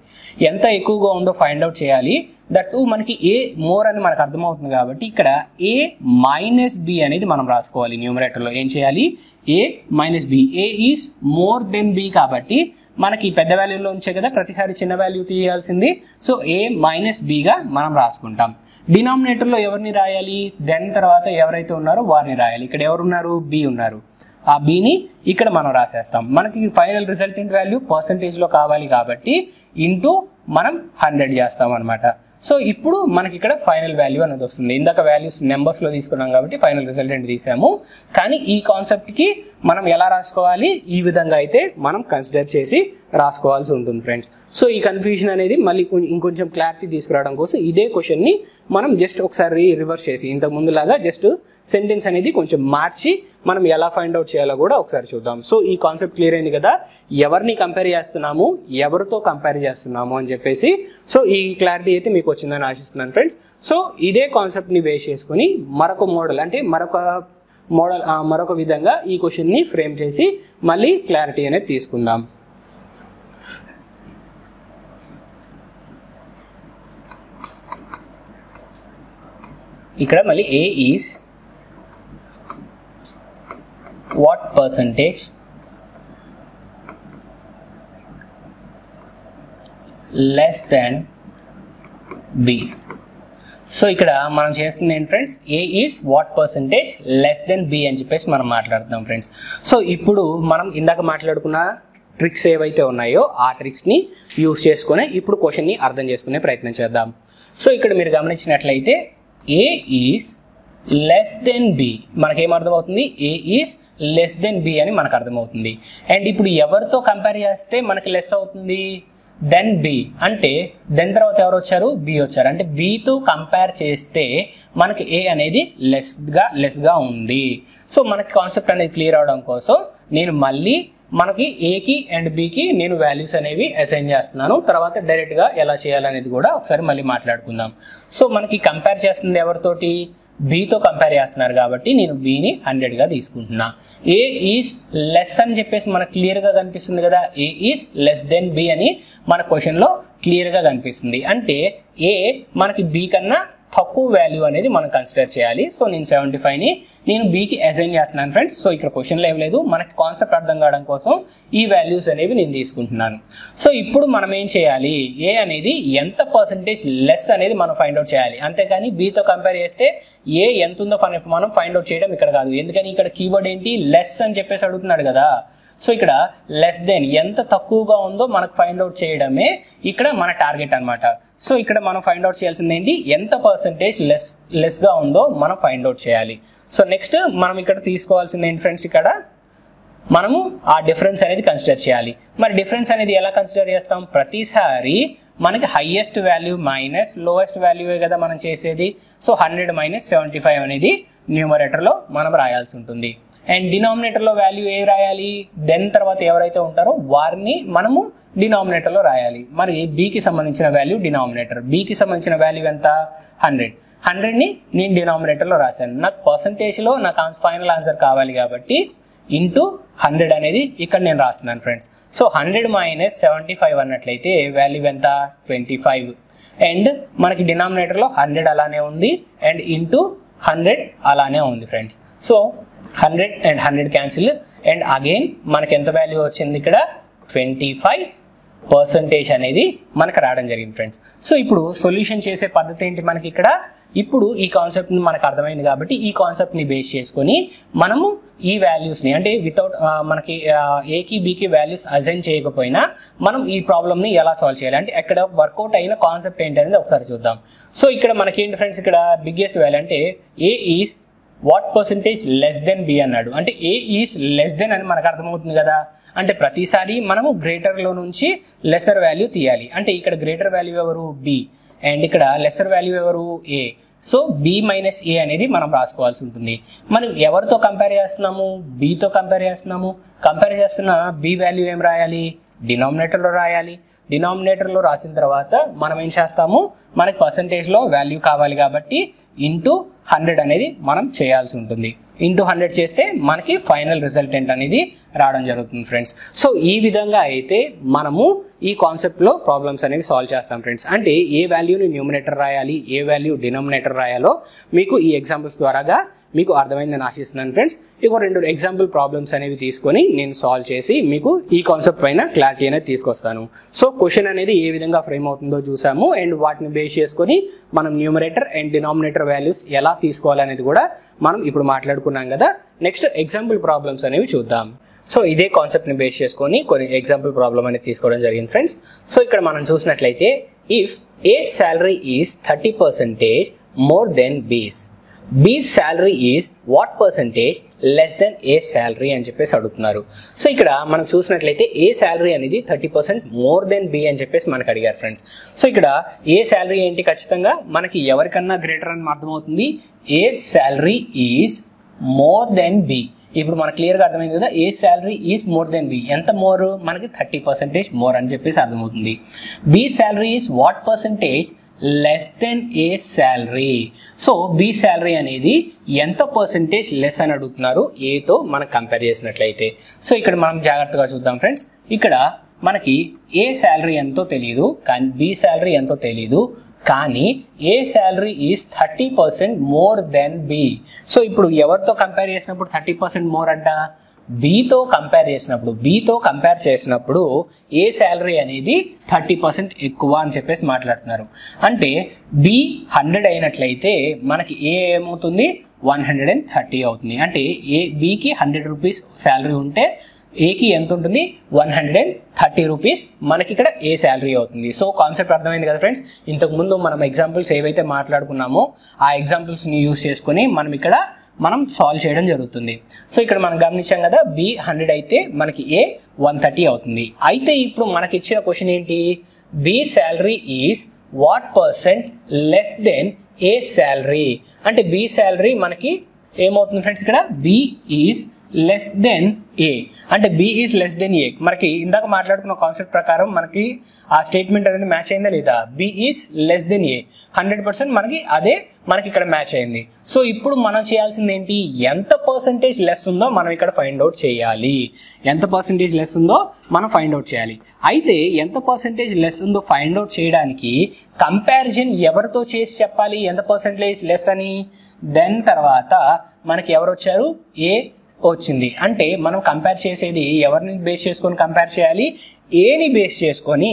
ఎంత ఎక్కువగా ఉందో ఫైండ్ అవుట్ చేయాలి. దట్ మనకి ఏ మోర్ అని మనకు అర్థమవుతుంది కాబట్టి ఇక్కడ ఏ మైనస్ బి అనేది మనం రాసుకోవాలి. న్యూమరేటర్ లో ఏం చేయాలి, A minus B. A is more than B కాబట్టి మనకి పెద్ద వాల్యూలో ఉంచే కదా ప్రతిసారి చిన్న వాల్యూ తీయాల్సింది. సో ఏ మైనస్ బిగా మనం రాసుకుంటాం. డినామినేటర్ లో ఎవరిని రాయాలి, దెన్ తర్వాత ఎవరైతే ఉన్నారో వారిని రాయాలి. ఇక్కడ ఎవరున్నారు, బి ఉన్నారు. ఆ బిని ఇక్కడ మనం రాసేస్తాం. మనకి ఫైనల్ రిజల్టెంట్ వాల్యూ పర్సంటేజ్ లో కావాలి కాబట్టి ఇంటూ మనం 100 చేస్తాం అనమాట. సో ఇప్పుడు మనకి ఇక్కడ ఫైనల్ వాల్యూ అనేది వస్తుంది. ఇందాక వాల్యూస్ నెంబర్స్ లో తీసుకున్నాం కాబట్టి ఫైనల్ రిజల్టెంట్ తీసాము. కానీ ఈ కాన్సెప్ట్ కి మనం ఎలా రాసుకోవాలి, ఈ విధంగా అయితే మనం కన్సిడర్ చేసి రాసుకోవాల్సి ఉంటుంది ఫ్రెండ్స్. సో ఈ కన్ఫ్యూజన్ అనేది మళ్ళీ ఇంకొంచెం క్లారిటీ తీసుకురావడం కోసం ఇదే క్వశ్చన్ని మనం జస్ట్ ఒకసారి రివర్స్ చేసి ఇంతకు ముందులాగా జస్ట్ సెంటెన్స్ అనేది కొంచెం మార్చి మనం ఎలా ఫైండ్ అవుట్ చేయాలో కూడా ఒకసారి చూద్దాం. సో ఈ కాన్సెప్ట్ క్లియర్ అయింది కదా, ఎవరిని కంపేర్ చేస్తున్నాము, ఎవరితో కంపేర్ చేస్తున్నాము అని చెప్పేసి. సో ఈ క్లారిటీ అయితే మీకు వచ్చిందని ఆశిస్తున్నాను ఫ్రెండ్స్. సో ఇదే కాన్సెప్ట్ని బేస్ చేసుకుని మరొక మోడల్ అంటే మరొక విధంగా ఈ క్వశ్చన్ని ఫ్రేమ్ చేసి మళ్ళీ క్లారిటీ అనేది తీసుకుందాం. ఇక్కడ మళ్ళీ A is what percentage less than B. So ఇక్కడ మనం చేస్తుంది ఏంటి friends, A is what percentage less than B అని చెప్పేసి మనం మాట్లాడుతున్నాం ఫ్రెండ్స్. సో ఇప్పుడు మనం ఇందాక మాట్లాడుకున్న ట్రిక్స్ ఏవైతే ఉన్నాయో ఆ ట్రిక్స్ని యూస్ చేసుకుని ఇప్పుడు క్వశ్చన్ని అర్థం చేసుకునే ప్రయత్నం చేద్దాం. సో ఇక్కడ మీరు గమనించినట్లయితే A is less than B మనకేం అర్థమవుతుంది, A is less than B అని మనకు అర్థమవుతుంది. అండ్ ఇప్పుడు ఎవరితో కంపేర్ చేస్తే మనకి లెస్ అవుతుంది, దెన్ బి అంటే దెన్ తర్వాత ఎవరు వచ్చారు, బి వచ్చారు. అంటే బితో కంపేర్ చేస్తే మనకి ఏ అనేది లెస్ గా ఉంది. సో మనకి కాన్సెప్ట్ అనేది క్లియర్ అవడం కోసం నేను మళ్ళీ మనకి ఏకి అండ్ బికి నేను వాల్యూస్ అనేవి అసైన్ చేస్తున్నాను. తర్వాత డైరెక్ట్ గా ఎలా చేయాలనేది కూడా ఒకసారి మళ్ళీ మాట్లాడుకుందాం. సో మనకి కంపేర్ చేస్తుంది ఎవరితోటి, బితో కంపేర్ చేస్తున్నారు కాబట్టి నేను బిని 100 గా తీసుకుంటున్నా. ఏ ఈజ్ లెస్ అని చెప్పేసి మనకు క్లియర్ గా కనిపిస్తుంది కదా, ఏ ఈజ్ లెస్ దెన్ బి అని మన క్వశ్చన్ లో క్లియర్ గా కనిపిస్తుంది. అంటే ఏ మనకి బి కన్నా తక్కువ వాల్యూ అనేది మనం కన్సిడర్ చేయాలి. సో నేను 75ని నేను బికి అసైన్ చేస్తున్నాను ఫ్రెండ్స్. సో ఇక్కడ క్వశ్చన్లో ఏం లేదు, మనకి కాన్సెప్ట్ అర్థం కావడం కోసం ఈ వాల్యూస్ అనేవి నేను తీసుకుంటున్నాను. సో ఇప్పుడు మనం ఏం చేయాలి, ఏ అనేది ఎంత పర్సెంటేజ్ లెస్ అనేది మనం ఫైండ్ అవుట్ చేయాలి. అంతేకాని బితో కంపేర్ చేస్తే ఏ ఎంత ఉందో మనం ఫైండ్ అవుట్ చేయడం ఇక్కడ కాదు. ఎందుకని ఇక్కడ కీవర్డ్ ఏంటి, లెస్ అని చెప్పేసి అడుగుతున్నాడు కదా. సో ఇక్కడ లెస్ దెన్ ఎంత తక్కువగా ఉందో మనకు ఫైండ్ అవుట్ చేయడమే ఇక్కడ మన టార్గెట్ అన్నమాట. సో ఇక్కడ మనం ఫైండ్ అవుట్ చేయాల్సింది ఏంటి, ఎంత పర్సెంటేజ్ లెస్ గా ఉందో మనం ఫైండ్ అవుట్ చేయాలి. సో నెక్స్ట్ మనం ఇక్కడ తీసుకోవాల్సింది ఏంటి ఫ్రెండ్స్, ఇక్కడ మనము ఆ డిఫరెన్స్ అనేది కన్సిడర్ చేయాలి. మరి డిఫరెన్స్ అనేది ఎలా కన్సిడర్ చేస్తాం, ప్రతిసారి మనకి హైయెస్ట్ వాల్యూ మైనస్ లోయెస్ట్ వాల్యూవే కదా మనం చేసేది. సో 100 మైనస్ 75 అనేది న్యూమరేటర్ లో మనం రాయాల్సి ఉంటుంది. అండ్ డినామినేటర్ లో వాల్యూ ఏ రాయాలి, దెన్ తర్వాత ఎవరైతే ఉంటారో వారిని మనము డినామినేటర్ లో రాయాలి. మరి బికి సంబంధించిన వాల్యూ డినామినేటర్, బికి సంబంధించిన వాల్యూ ఎంత 100ని నేను డినామినేటర్ లో రాశాను. నాకు పర్సంటేజ్ లో నాకు ఫైనల్ ఆన్సర్ కావాలి కాబట్టి ఇంటూ 100 అనేది ఇక్కడ నేను రాస్తున్నాను ఫ్రెండ్స్. సో 100 మైనస్ 75 అన్నట్లయితే వాల్యూ ఎంత 25. అండ్ మనకి డినామినేటర్ లో 100 అలానే ఉంది అండ్ ఇంటూ 100 అలానే ఉంది friends. So 100 and 100 cancel and again మనకి ఎంత వాల్యూ వచ్చింది ఇక్కడ 25% అనేది మనకు రావడం జరిగింది ఫ్రెండ్స్. సో ఇప్పుడు సొల్యూషన్ చేసే పద్ధతి ఏంటి మనకి ఇక్కడ, ఇప్పుడు ఈ కాన్సెప్ట్ మనకు అర్థమైంది కాబట్టి ఈ కాన్సెప్ట్ ని బేస్ చేసుకొని మనము ఈ వాల్యూస్ ని అంటే వితౌట్ మనకి ఏకి బికి వాల్యూస్ అసైన్ చేయకపోయినా మనం ఈ ప్రాబ్లమ్ ని ఎలా సాల్వ్ చేయాలి అంటే అక్కడ వర్కౌట్ అయిన కాన్సెప్ట్ ఏంటి అనేది ఒకసారి చూద్దాం. సో ఇక్కడ మనకి ఏంటి ఫ్రెండ్స్, ఇక్కడ బిగ్గెస్ట్ వాల్యూ అంటే A is what percentage less than B అన్నాడు. అంటే ఏ ఈజ్ లెస్ దెన్ అని మనకు అర్థమవుతుంది కదా. అంటే ప్రతిసారి మనము గ్రేటర్ లో నుంచి లెసర్ వాల్యూ తీయాలి. అంటే ఇక్కడ గ్రేటర్ వాల్యూ ఎవరు బి అండ్ ఇక్కడ లెసర్ వాల్యూ ఎవరు ఏ. సో బి మైనస్ ఏ అనేది మనం రాసుకోవాల్సి ఉంటుంది. మనం ఎవరితో కంపేర్ చేస్తున్నాము, బితో కంపేర్ చేస్తున్నాము. కంపేర్ చేస్తున్న బి వాల్యూ ఏం రాయాలి, డినామినేటర్ లో రాయాలి. డినామినేటర్ లో రాసిన తర్వాత మనం ఏం చేస్తాము, మనకి పర్సంటేజ్ లో వాల్యూ కావాలి కాబట్టి ఇంటూ 100 అనేది మనం చేయాల్సి ఉంటుంది. ఇంటూ 100 చేస్తే మనకి ఫైనల్ రిజల్టెంట్ అనేది రావడం జరుగుతుంది ఫ్రెండ్స్. సో ఈ విధంగా అయితే మనము ఈ కాన్సెప్ట్ లో ప్రాబ్లమ్స్ అనేవి సాల్వ్ చేస్తాం ఫ్రెండ్స్. అంటే ఏ వాల్యూని న్యూమరేటర్ రాయాలి, ఏ వాల్యూ డినామినేటర్ రాయాలో మీకు ఈ ఎగ్జాంపుల్స్ ద్వారాగా మీకు అర్థమైందని ఆశిస్తున్నాను ఫ్రెండ్స్. ఇక 2 ఎగ్జాంపుల్ ప్రాబ్లమ్స్ అనేవి తీసుకొని నేను సాల్వ్ చేసి మీకు ఈ కాన్సెప్ట్ పైన క్లారిటీ అనేది తీసుకొస్తాను. సో క్వశ్చన్ అనేది ఏ విధంగా ఫ్రేమ్ అవుతుందో చూసాము అండ్ వాటిని బేస్ చేసుకొని మనం న్యూమరేటర్ అండ్ డినామినేటర్ వాల్యూస్ ఎలా తీసుకోవాలనేది కూడా మనం ఇప్పుడు మాట్లాడుకున్నాం కదా. నెక్స్ట్ ఎగ్జాంపుల్ ప్రాబ్లమ్స్ అనేవి చూద్దాం. సో ఇదే కాన్సెప్ట్ ని బేస్ చేసుకొని కొన్ని ఎగ్జాంపుల్ ప్రాబ్లమ్ అనేది తీసుకోవడం జరిగింది ఫ్రెండ్స్. సో ఇక్కడ మనం చూసినట్లయితే if A salary is 30% more than B's, B salary is what percentage less than A salary అని చెప్పేసి అడుగుతున్నారు. సో ఇక్కడ మనం చూసినట్లయితే ఏ శాలరీ అనేది 30% మోర్ దెన్ బి అని చెప్పేసి మనకు అడిగారు ఫ్రెండ్స్. సో ఇక్కడ ఏ శాలరీ ఏంటి, ఖచ్చితంగా మనకి ఎవరికన్నా గ్రేటర్ అని అర్థమవుతుంది. A salary is more than B. ఇప్పుడు మనకు క్లియర్గా అర్థమైంది కదా, A salary is more than B. ఎంత మోర్, మనకి 30% మోర్ అని చెప్పేసి అర్థమవుతుంది. B salary is what percentage less than A salary. So B salary అనేది ఎంత పర్సంటేజ్ లెస్ అని అడుగుతున్నారు ఏతో మనం కంపేర్ చేసినట్లయితే. సో ఇక్కడ మనం జాగ్రత్తగా చూద్దాం ఫ్రెండ్స్. ఇక్కడ మనకి ఏ శాలరీ ఎంతో తెలియదు, కానీ బి శాలరీ ఎంతో తెలియదు, కానీ A salary is 30% more than B. So ఇప్పుడు ఎవరితో కంపేర్ చేసినప్పుడు 30% మోర్ అంట, బీతో కంపేర్ చేసినప్పుడు ఏ శాలరీ అనేది 30% ఎక్కువ అని చెప్పేసి మాట్లాడుతున్నారు. అంటే బి 100 అయినట్లయితే మనకి ఏ ఏమవుతుంది, 130 అవుతుంది. అంటే బికి 100 రూపీస్ శాలరీ ఉంటే ఏకి ఎంత ఉంటుంది, 130 రూపీస్ మనకి ఇక్కడ ఏ శాలరీ అవుతుంది. సో కాన్సెప్ట్ అర్థమైంది కదా ఫ్రెండ్స్. ఇంతకు ముందు మనం ఎగ్జాంపుల్స్ ఏవైతే మాట్లాడుకున్నామో ఆ ఎగ్జాంపుల్స్ని యూజ్ చేసుకొని మనం సాల్వ్ చేయడం జరుగుతుంది. సో ఇక్కడ మనం గమనించాం కదా, బి 100 అయితే మనకి ఏ 130 అవుతుంది. అయితే ఇప్పుడు మనకి ఇచ్చిన క్వశ్చన్ ఏంటి, B salary is what percent less than A salary. అంటే బి శాలరీ మనకి ఏమవుతుంది ఫ్రెండ్స్, ఇక్కడ B is less than A. అంటే B is less than A. మనకి ఇందాక మాట్లాడుకున్న కాన్సెప్ట్ ప్రకారం మనకి ఆ స్టేట్మెంట్ అనేది మ్యాచ్ అయిందా లేదా, బి ఈజ్ లెస్ దెన్ ఏ 100% మనకి ఇక్కడ మ్యాచ్ అయింది. సో ఇప్పుడు మనం చేయాల్సింది ఏంటి, ఎంత పర్సంటేజ్ లెస్ ఉందో మనం ఇక్కడ ఫైండ్ అవుట్ చేయాలి. అయితే ఎంత పర్సంటేజ్ లెస్ ఉందో ఫైండ్ అవుట్ చేయడానికి కంపారిజన్ ఎవరితో చేసి చెప్పాలి ఎంత పర్సంటేజ్ లెస్ అని. దెన్ తర్వాత మనకి ఎవరు వచ్చారు, ఏ వచ్చింది. అంటే మనం కంపేర్ చేసేది ఎవరిని బేస్ చేసుకొని కంపేర్ చేయాలి, ఏని బేస్ చేసుకొని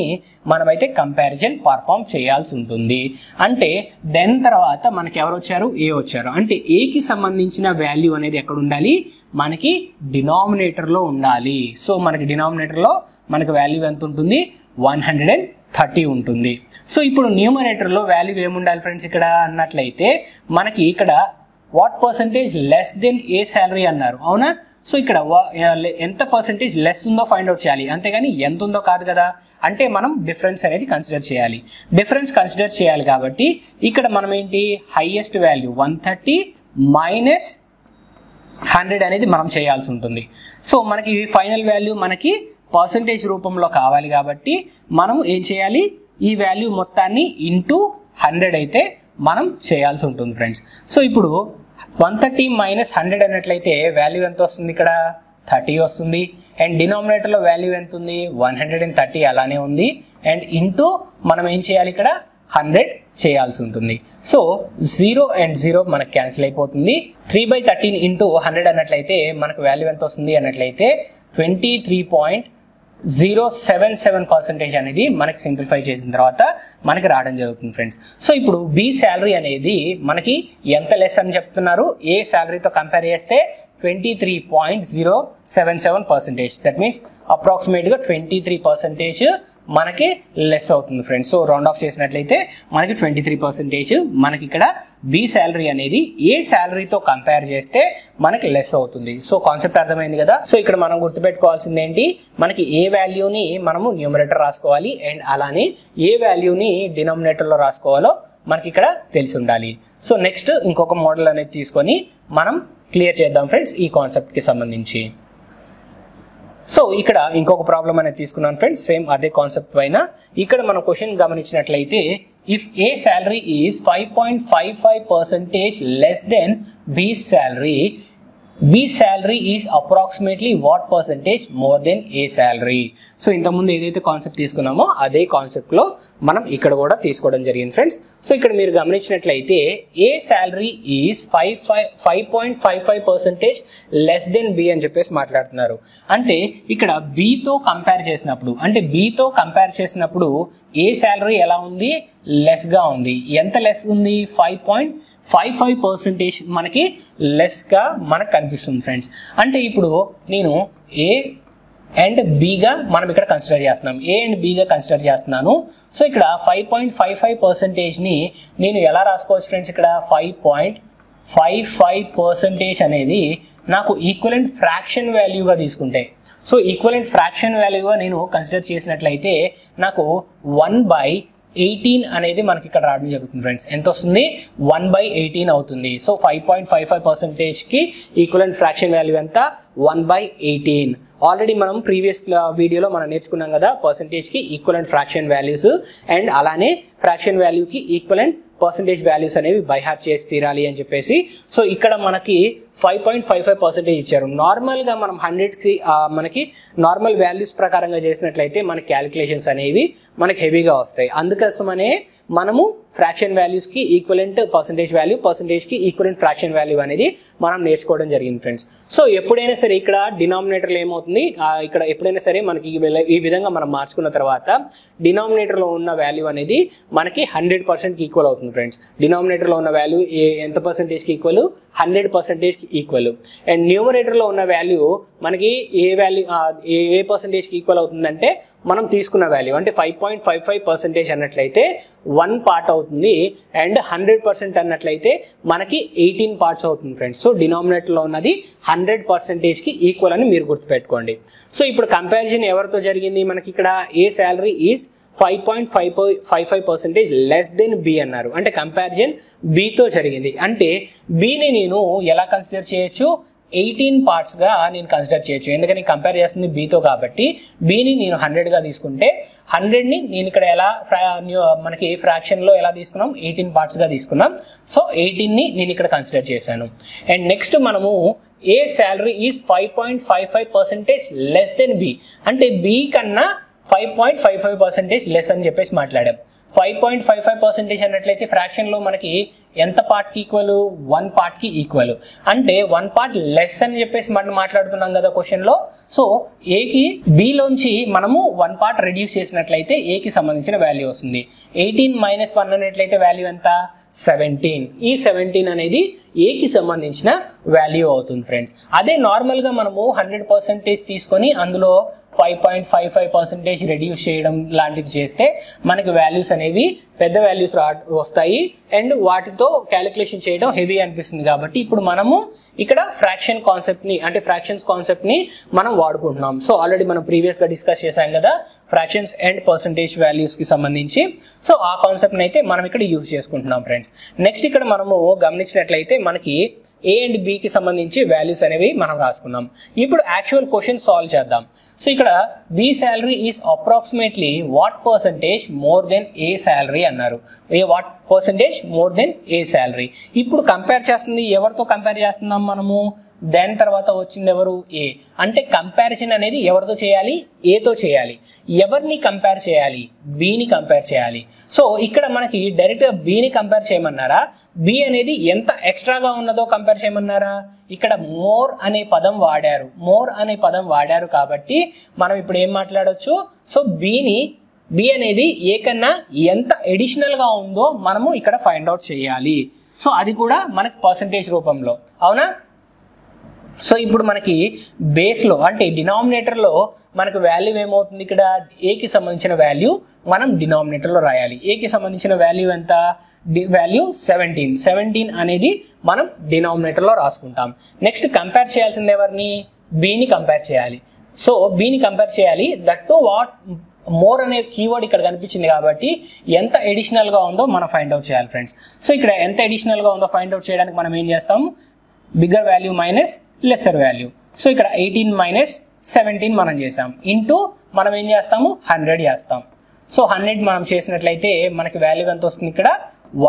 మనమైతే కంపారిజన్ పర్ఫామ్ చేయాల్సి ఉంటుంది. అంటే దెన్ తర్వాత మనకి ఎవరు వచ్చారు, ఏ వచ్చారు. అంటే ఏకి సంబంధించిన వాల్యూ అనేది ఎక్కడ ఉండాలి, మనకి డినామినేటర్లో ఉండాలి. సో మనకి డినామినేటర్లో మనకి వాల్యూ ఎంత ఉంటుంది, 130 ఉంటుంది. సో ఇప్పుడు న్యూమరేటర్లో వాల్యూ ఏముండాలి ఫ్రెండ్స్ ఇక్కడ అన్నట్లయితే మనకి ఇక్కడ what percentage less than A salary అన్నారు, అవునా. సో ఇక్కడ ఎంత పర్సంటేజ్ లెస్ ఉందో ఫైండ్ అవుట్ చేయాలి, అంతేగాని ఎంత ఉందో కాదు కదా. అంటే మనం డిఫరెన్స్ అనేది కన్సిడర్ చేయాలి. కాబట్టి ఇక్కడ మనం ఏంటి, హైయెస్ట్ వాల్యూ 130 మైనస్ 100 అనేది మనం చేయాల్సి ఉంటుంది. సో మనకి ఫైనల్ వాల్యూ మనకి పర్సంటేజ్ రూపంలో కావాలి కాబట్టి మనం ఏం చేయాలి, ఈ వాల్యూ మొత్తాన్ని ఇంటూ 100 అయితే మనం చేయాల్సి ఉంటుంది ఫ్రెండ్స్. సో ఇప్పుడు 130 మైనస్ 100 అన్నట్లయితే వాల్యూ ఎంత వస్తుంది, ఇక్కడ 30 వస్తుంది. అండ్ డినామినేటర్లో వాల్యూ ఎంత ఉంది, 130 అలానే ఉంది. అండ్ ఇంటూ మనం ఏం చేయాలి, ఇక్కడ 100 చేయాల్సి ఉంటుంది. సో 0 and 0 మనకు క్యాన్సిల్ అయిపోతుంది. 3/13 ఇంటూ 100 అన్నట్లయితే మనకు వాల్యూ ఎంత వస్తుంది అన్నట్లయితే 23.077% అనేది మనకి సింప్లిఫై చేసిన తర్వాత మనకి రావడం జరుగుతుంది ఫ్రెండ్స్. సో ఇప్పుడు బి శాలరీ అనేది మనకి ఎంత లెస్ అని చెప్తున్నారు, ఏ శాలరీతో కంపేర్ చేస్తే 23.077%. దట్ మీన్స్ అప్రాక్సిమేట్గా 23% మనకి లెస్ అవుతుంది ఫ్రెండ్స్. సో రౌండ్ ఆఫ్ చేసినట్లయితే మనకి 23% మనకి ఇక్కడ బి శాలరీ అనేది ఏ శాలరీతో కంపేర్ చేస్తే మనకి లెస్ అవుతుంది. సో కాన్సెప్ట్ అర్థమైంది కదా. సో ఇక్కడ మనం గుర్తుపెట్టుకోవాల్సింది ఏంటి, మనకి ఏ వాల్యూని మనము న్యూమరేటర్ రాసుకోవాలి అండ్ అలానే ఏ వాల్యూని డినామినేటర్లో రాసుకోవాలో మనకి ఇక్కడ తెలిసి ఉండాలి. సో నెక్స్ట్ ఇంకొక మోడల్ అనేది తీసుకొని మనం క్లియర్ చేద్దాం ఫ్రెండ్స్ ఈ కాన్సెప్ట్ కి సంబంధించి. సో ఇక్కడ ఇంకొక ప్రాబ్లం అనేది తీసుకున్నాను ఫ్రెండ్స్, సేమ్ అదే కాన్సెప్ట్ పైన. ఇక్కడ మనం క్వశ్చన్ గమనించినట్లయితే, if A salary is 5.55% less than B salary, B salary is approximately what percentage more than A salary. So ఇంతకుముందు ఏదైతే కాన్సెప్ట్ తీసుకున్నామో అదే కాన్సెప్ట్ లో మనం ఇక్కడ కూడా తీసుకోవడం జరిగింది ఫ్రెండ్స్. సో ఇక్కడ మీరు గమనించినట్లయితే A salary is 5.55% less than B అని చెప్పేసి మాట్లాడుతున్నారు. అంటే ఇక్కడ బితో కంపేర్ చేసినప్పుడు ఏ శాలరీ ఎలా ఉంది, లెస్ గా ఉంది. ఎంత లెస్ ఉంది, 5.55% మనకి లెస్ గా మనకు కనిపిస్తుంది ఫ్రెండ్స్. అంటే ఇప్పుడు నేను ఏ అండ్ బిగా మనం ఇక్కడ కన్సిడర్ చేస్తున్నాం, ఏ అండ్ బిగా కన్సిడర్ చేస్తున్నాను. సో ఇక్కడ 5.55% ని నేను ఎలా రాసుకోవచ్చు ఫ్రెండ్స్, ఇక్కడ 5.55 55% అనేది నాకు ఈక్వలెంట్ ఫ్రాక్షన్ వాల్యూగా తీసుకుంటే, సో ఈక్వలెంట్ ఫ్రాక్షన్ వాల్యూగా నేను కన్సిడర్ చేసినట్లయితే నాకు 1/18 అనేది మనకి ఇక్కడ రావడం జరుగుతుంది ఫ్రెండ్స్. ఎంత వస్తుంది? 1/18 అవుతుంది. సో 5.55%కి ఈక్వలెంట్ ఫ్రాక్షన్ వాల్యూ ఎంత? 1/18. ఆల్రెడీ మనం ప్రీవియస్ వీడియోలో మనం నేర్చుకున్నాం కదా పర్సంటేజ్కి ఈక్వలెంట్ ఫ్రాక్షన్ వాల్యూస్, అండ్ అలానే ఫ్రాక్షన్ వాల్యూకి ఈక్వలెంట్ పర్సంటేజ్ వాల్యూస్ అనేవి బై హార్ట్ చేసి తీరాలి అని చెప్పేసి. సో ఇక్కడ మనకి 5.55% ఇచ్చారు. నార్మల్గా మనం 100కి మనకి నార్మల్ వాల్యూస్ ప్రకారంగా చేసినట్లయితే మన క్యాలిక్యులేషన్స్ అనేవి మనకి హెవీగా వస్తాయి. అందుకోసమనే మనము ఫ్రాక్షన్ వాల్యూస్కి ఈక్వలెంట్ పర్సంటేజ్ వాల్యూ, పర్సంటేజ్కి ఈక్వలెంట్ ఫ్రాక్షన్ వాల్యూ అనేది మనం నేర్చుకోవడం జరిగింది ఫ్రెండ్స్. సో ఎప్పుడైనా సరే ఇక్కడ డినామినేటర్లో ఏమవుతుంది, ఇక్కడ ఎప్పుడైనా సరే మనకి ఈ విధంగా మనం మార్చుకున్న తర్వాత డినామినేటర్లో ఉన్న వాల్యూ అనేది మనకి 100%కి ఈక్వల్ అవుతుంది ఫ్రెండ్స్. డినామినేటర్లో ఉన్న వాల్యూ ఎంత పర్సంటేజ్కి ఈక్వల్? 100%కి ఈక్వల్. అండ్ న్యూమరేటర్లో ఉన్న వాల్యూ మనకి ఏ పర్సంటేజ్కి ఈక్వల్ అవుతుందంటే మనం తీసుకున్న వాల్యూ అంటే 5.55% అన్నట్లయితే 1 పార్ట్ అవుతుంది, అండ్ 100% అన్నట్లయితే మనకి 18 పార్ట్స్ అవుతుంది ఫ్రెండ్స్. సో డినామినేటర్లో ఉన్నది 100%కి ఈక్వల్ అని మీరు గుర్తుపెట్టుకోండి. సో ఇప్పుడు కంపారిజన్ ఎవరితో జరిగింది? మనకి ఇక్కడ A salary is 5.55% less than B అన్నారు, అంటే కంపారిజన్ బితో జరిగింది. అంటే బిని నేను ఎలా కన్సిడర్ చేయొచ్చు? 18 పార్ట్స్ గా నేను కన్సిడర్ చేయొచ్చు, ఎందుకని కంపేర్ చేస్తుంది బితో కాబట్టి. బిని నేను 100గా తీసుకుంటే 100ని నేను ఇక్కడ ఎలా మనకి ఫ్రాక్షన్ లో ఎలా తీసుకున్నాం? 18 పార్ట్స్ గా తీసుకున్నాం. సో 18ని నేను ఇక్కడ కన్సిడర్ చేశాను. అండ్ నెక్స్ట్ మనము A salary is 5.55% less than B, అంటే బి కన్నా 5.55% లెస్ అని చెప్పేసి మాట్లాడాం. 5.55% అన్నట్లయితే ఫ్రాక్షన్ లో మనకి ఎంత పార్ట్ కి ఈక్వల్? 1 పార్ట్ కి ఈక్వల్. అంటే 1 పార్ట్ లెస్ అని చెప్పేసి మనం మాట్లాడుతున్నాం కదా క్వశ్చన్ లో. సో ఏకి బిలోంచి మనము 1 పార్ట్ రెడ్యూస్ చేసినట్లయితే ఏకి సంబంధించిన వాల్యూ వస్తుంది. 18 - 1 అన్నట్లయితే వాల్యూ ఎంత? 17. ఈ 17 అనేది ఏకి సంబంధించిన వాల్యూ అవుతుంది ఫ్రెండ్స్. అదే నార్మల్ గా మనము 100% తీసుకొని అందులో 5.55% రెడ్యూస్ చేయడం లాంటిది చేస్తే మనకి వాల్యూస్ అనేవి పెద్ద వాల్యూస్ వస్తాయి, అండ్ వాటితో క్యాలిక్యులేషన్ చేయడం హెవీ అనిపిస్తుంది. కాబట్టి ఇప్పుడు మనము ఇక్కడ ఫ్రాక్షన్ కాన్సెప్ట్ ని అంటే ఫ్రాక్షన్స్ కాన్సెప్ట్ ని మనం వాడుకుంటున్నాం. సో ఆల్రెడీ మనం ప్రీవియస్ గా డిస్కస్ చేశాం కదా ఫ్రాక్షన్స్ అండ్ పర్సంటేజ్ వాల్యూస్ కి సంబంధించి. సో ఆ కాన్సెప్ట్ ని అయితే మనం ఇక్కడ యూజ్ చేసుకుంటున్నాం ఫ్రెండ్స్. నెక్స్ట్ ఇక్కడ మనము గమనించినట్లయితే మనకి ఏ అండ్ బికి సంబంధించి వాల్యూస్ అనేవి మనం రాసుకున్నాం. ఇప్పుడు యాక్చువల్ క్వశ్చన్ సాల్వ్ చేద్దాం. సో ఇక్కడ B salary is approximately what percentage more than A salary అన్నారు. What percentage more than A salary. ఇప్పుడు కంపేర్ చేస్తుంది ఎవరితో కంపేర్ చేస్తున్నాం మనము? దెన్ తర్వాత వచ్చింది ఎవరు? ఏ. అంటే కంపారిజన్ అనేది ఎవరితో చేయాలి? ఏతో చేయాలి. ఎవరిని కంపేర్ చేయాలి? బిని కంపేర్ చేయాలి. సో ఇక్కడ మనకి డైరెక్ట్ గా బిని కంపేర్ చేయమన్నారా, బి అనేది ఎంత ఎక్స్ట్రాగా ఉన్నదో కంపేర్ చేయమన్నారా? ఇక్కడ మోర్ అనే పదం వాడారు. మోర్ అనే పదం వాడారు కాబట్టి మనం ఇప్పుడు ఏం మాట్లాడొచ్చు? సో బి అనేది ఏ కన్నా ఎంత ఎడిషనల్ గా ఉందో మనము ఇక్కడ ఫైండ్ అవుట్ చేయాలి. సో అది కూడా మనకి పర్సంటేజ్ రూపంలో, అవునా? సో ఇప్పుడు మనకి బేస్ లో అంటే డినామినేటర్ లో మనకు వాల్యూ ఏమవుతుంది? ఇక్కడ ఏకి సంబంధించిన వాల్యూ మనం డినామినేటర్ లో రాయాలి. ఏకి సంబంధించిన వాల్యూ ఎంత? వాల్యూ 17. 17 అనేది మనం డినామినేటర్ లో రాసుకుంటాం. నెక్స్ట్ కంపేర్ చేయాల్సింది ఎవరిని? బిని కంపేర్ చేయాలి. సో బిని కంపేర్ చేయాలి. దట్ టు వాట్ మోర్ అనే కీవర్డ్ ఇక్కడ కనిపించింది కాబట్టి ఎంత ఎడిషనల్ గా ఉందో మనం ఫైండ్ అవుట్ చేయాలి ఫ్రెండ్స్. సో ఇక్కడ ఎంత ఎడిషనల్ గా ఉందో ఫైండ్ అవుట్ చేయడానికి మనం ఏం చేస్తాం? Bigger value minus lesser value. So ఇక్కడ 18 - 17 మనం చేసాం. ఇంటూ మనం ఏం చేస్తాము? 100 చేస్తాం. సో 100 మనం చేసినట్లయితే మనకి వాల్యూ ఎంత వస్తుంది? ఇక్కడ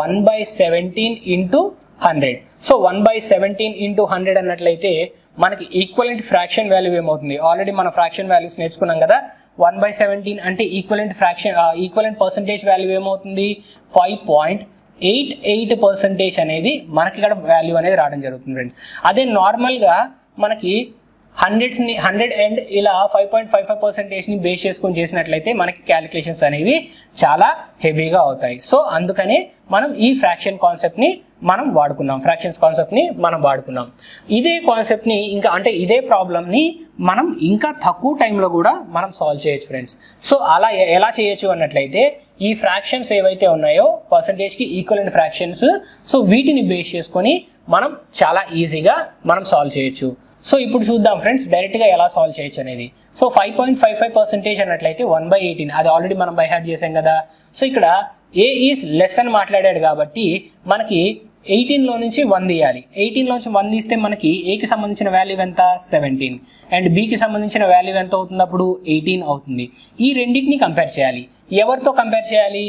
1/17 ఇంటూ 100. సో 1/17 ఇంటూ 100 అన్నట్లయితే మనకి ఈక్వలెంట్ ఫ్రాక్షన్ వాల్యూ ఏమవుతుంది? ఆల్రెడీ మన ఫ్రాక్షన్ వాల్యూస్ నేర్చుకున్నాం కదా. 1/17 అంటే ఈక్వలెంట్ పర్సంటేజ్ వాల్యూ ఏమవుతుంది? 5.88% అనేది మనకి ఇక్కడ వాల్యూ అనేది రావడం జరుగుతుంది ఫ్రెండ్స్. అదే నార్మల్ గా మనకి 100 అండ్ ఇలా 5.55% ని బేస్ చేసుకొని చేసినట్లయితే మనకి క్యాలిక్యులేషన్స్ అనేవి చాలా హెవీగా అవుతాయి. సో అందుకనే మనం ఈ ఫ్రాక్షన్ కాన్సెప్ట్ ని మనం వాడుకున్నాం. ఫ్రాక్షన్స్ కాన్సెప్ట్ ని మనం వాడుకున్నాం. ఇదే కాన్సెప్ట్ ని ఇంకా అంటే ఇదే ప్రాబ్లమ్ ని మనం ఇంకా తక్కువ టైంలో కూడా మనం సాల్వ్ చేయొచ్చు ఫ్రెండ్స్. సో అలా ఎలా చేయొచ్చు అన్నట్లయితే ఈ ఫ్రాక్షన్స్ ఏవైతే ఉన్నాయో పర్సంటేజ్ కి ఈక్వలెంట్ ఫ్రాక్షన్స్, సో వీటిని బేస్ చేసుకొని మనం చాలా ఈజీగా మనం సాల్వ్ చేయొచ్చు. సో ఇప్పుడు చూద్దాం ఫ్రెండ్స్ డైరెక్ట్గా ఎలా సాల్వ్ చేయొచ్చు అనేది. సో 5.55% అన్నట్లయితే 1/18 అది ఆల్రెడీ మనం బై హార్ట్ చేసాం కదా. సో ఇక్కడ ఏ ఈజ్ లెస్ అని మాట్లాడాడు కాబట్టి మనకి 18లో నుంచి 1 తీయాలి. 18లో నుంచి 1 తీస్తే మనకి ఏకి సంబంధించిన వాల్యూ ఎంత 17 అండ్ బికి సంబంధించిన వాల్యూ ఎంత అవుతుంది అప్పుడు 18 అవుతుంది. ఈ రెండింటిని కంపేర్ చేయాలి. ఎవరితో కంపేర్ చేయాలి?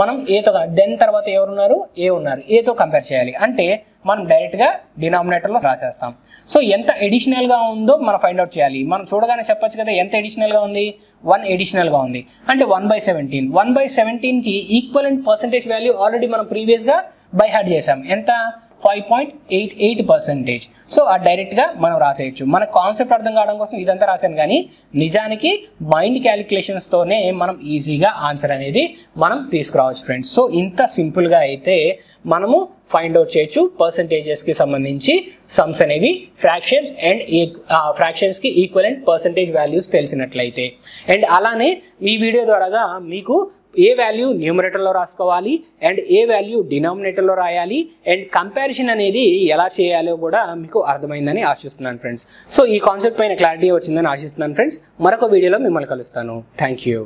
మనం ఏతో, దెన్ తర్వాత ఎవరున్నారు? ఏ ఉన్నారు, ఏతో కంపేర్ చేయాలి. అంటే మనం డైరెక్ట్గా డినామినేటర్లో రాసేస్తాం. సో ఎంత ఎడిషనల్గా ఉందో మనం ఫైండ్ అవుట్ చేయాలి. మనం చూడగానే చెప్పొచ్చు కదా ఎంత ఎడిషనల్గా ఉంది, 1 ఎడిషనల్గా ఉంది అంటే 1/17. 1/17కి ఈక్వలెంట్ పర్సెంటేజ్ వాల్యూ ఆల్రెడీ మనం ప్రీవియస్గా బై హార్ట్ చేసాం. ఎంత 5.88%. సో ఆ డైరెక్ట్గా మనం రాసేయచ్చు. మన కాన్సెప్ట్ అర్థం కావడం కోసం ఇదంతా రాశాను, కానీ నిజానికి మైండ్ క్యాలిక్యులేషన్స్తోనే మనం ఈజీగా ఆన్సర్ అనేది మనం తీసుకురావచ్చు ఫ్రెండ్స్. సో ఇంత సింపుల్గా అయితే మనము ఫైండ్ అవుట్ చేయొచ్చు పర్సంటేజెస్కి సంబంధించి సమ్స్ అనేవి, ఫ్రాక్షన్స్ అండ్ ఫ్రాక్షన్స్కి ఈక్వలెంట్ పర్సంటేజ్ వాల్యూస్ తెలిసినట్లయితే. అండ్ అలానే ఈ వీడియో ద్వారాగా మీకు ఏ వాల్యూ న్యూమరేటర్లో రాసుకోవాలి అండ్ ఏ వాల్యూ డినామినేటర్లో రాయాలి అండ్ కంపారిజన్ అనేది ఎలా చేయాలో కూడా మీకు అర్థమైందని ఆశిస్తున్నాను ఫ్రెండ్స్. సో ఈ కాన్సెప్ట్ పైన క్లారిటీ వచ్చిందని ఆశిస్తున్నాను ఫ్రెండ్స్. మరొక వీడియోలో మిమ్మల్ని కలుస్తాను. Thank you.